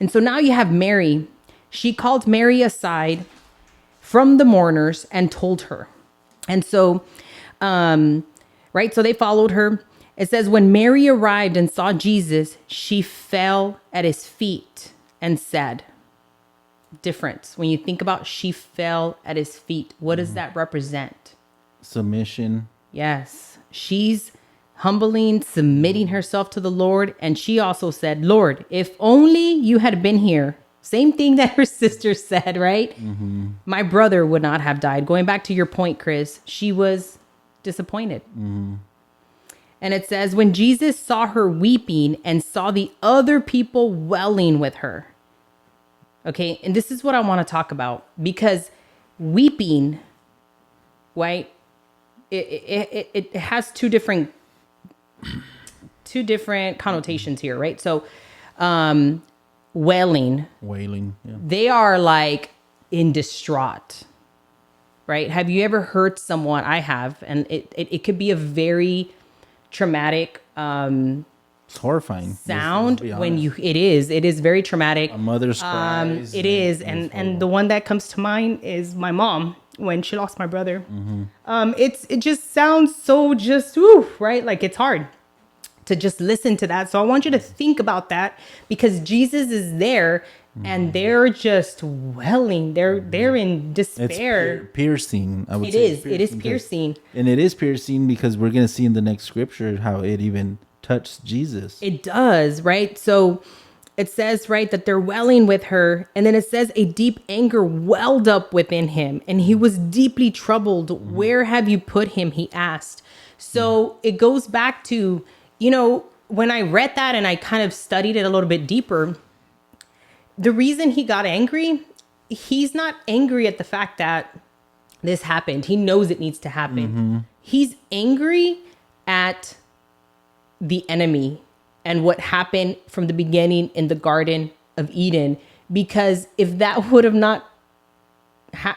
And so now you have Mary. She called Mary aside from the mourners and told her. And so, right, so they followed her. It says, when Mary arrived and saw Jesus, she fell at his feet and said, difference. When you think about she fell at his feet, what does that represent? Submission. Yes. She's humbling, submitting herself to the Lord. And she also said, Lord, if only you had been here. Same thing that her sister said, right? My brother would not have died. Going back to your point, Chris, she was disappointed. And it says, when Jesus saw her weeping and saw the other people wailing with her. Okay, and this is what I want to talk about, because weeping, right? It has two different connotations here, right? So, wailing, Yeah. they are like in distraught, right? Have you ever heard someone? I have, and it could be a very traumatic It's horrifying sound when it is very traumatic. A mother's cries. It is, and the one that comes to mind is my mom when she lost my brother. It just sounds so right? Like it's hard to just listen to that. So I want you to think about that, because Jesus is there and they're just welling. They're in despair. It's piercing. I would It say is. It is piercing. And it is piercing because we're going to see in the next scripture how it even touched Jesus. It does, right? So it says, right, that they're welling with her. And then it says a deep anger welled up within him and he was deeply troubled. Where have you put him? He asked. So it goes back to, when I read that and I kind of studied it a little bit deeper, the reason he got angry, he's not angry at the fact that this happened. He knows it needs to happen. He's angry at the enemy and what happened from the beginning in the Garden of Eden. Because if that would have not,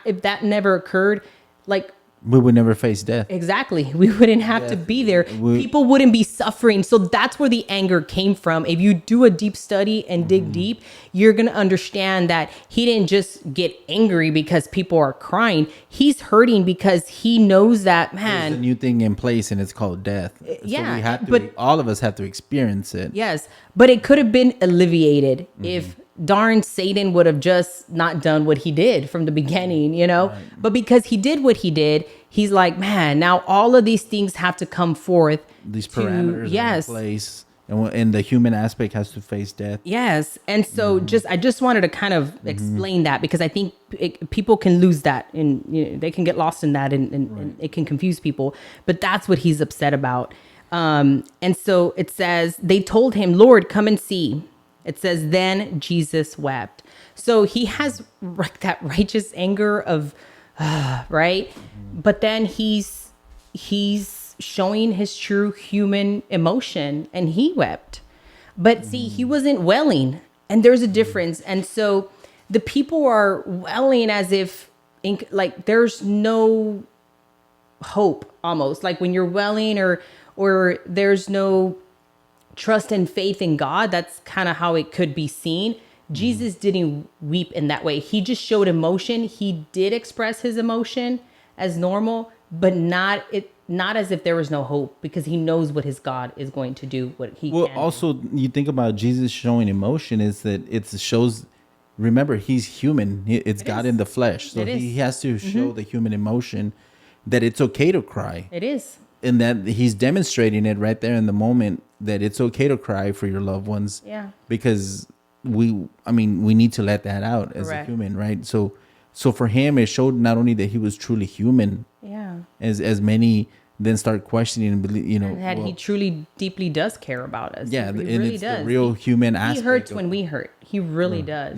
if that never occurred, like, we would never face death. exactly, we wouldn't have to be there. People wouldn't be suffering. So that's where the anger came from. If you do a deep study and dig deep, you're going to understand that he didn't just get angry because people are crying. He's hurting because he knows that, man, there's a new thing in place and it's called death. yeah, So we have to, but all of us have to experience it. yes, but it could have been alleviated if darn Satan would have just not done what he did from the beginning, But because he did what he did, he's like, man, now all of these things have to come forth. These parameters are in place. And the human aspect has to face death. Yes. And so I just wanted to kind of explain that, because I think people can lose that and they can get lost in that and it can confuse people. But that's what he's upset about. And so it says, they told him, Lord, come and see. It says, then Jesus wept. So he has that righteous anger of, right? But then he's showing his true human emotion, and he wept. But see, he wasn't welling, and there's a difference. And so the people are welling as if like there's no hope, almost like when you're welling or there's no trust and faith in God. That's kind of how it could be seen. Jesus didn't weep in that way. He just showed emotion. He did express his emotion as normal, but not as if there was no hope, because he knows what his God is going to do, what he can also do. You think about Jesus showing emotion is that it shows, remember, he's human. It's God in the flesh. So he has to show the human emotion that it's okay to cry. It is. And that he's demonstrating it right there in the moment, that it's okay to cry for your loved ones. Yeah. Because we need to let that out as a human, right? So for him, it showed not only that he was truly human, as many then start questioning and believe, and that he truly deeply does care about us. Yeah, he and really it's does. the real human aspect. He hurts when we hurt. He really does.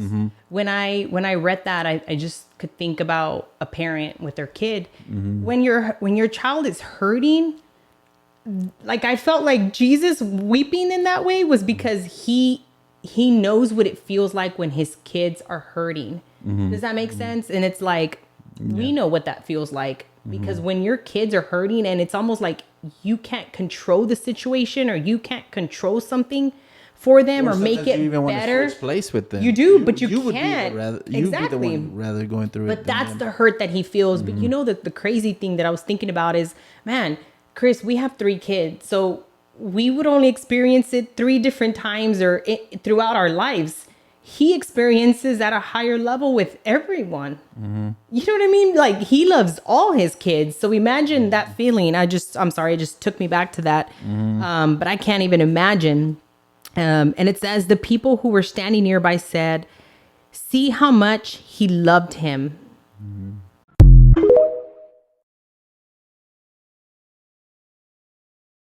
When I read that, I just could think about a parent with their kid. When your child is hurting, like I felt like Jesus weeping in that way was because he knows what it feels like when his kids are hurting. Does that make sense? And it's like, we know what that feels like, because when your kids are hurting and it's almost like you can't control the situation or you can't control something, for them or make it better. Place with them. You do, but you would can't. You'd be the one rather going through it. But that's the hurt that he feels. But you know, the crazy thing that I was thinking about is, man, Chris, we have 3 kids. So we would only experience it 3 different times or throughout our lives. He experiences at a higher level with everyone. You know what I mean? Like, he loves all his kids. So imagine that feeling. I'm sorry, it just took me back to that. But I can't even imagine. And it says, the people who were standing nearby said, see how much he loved him.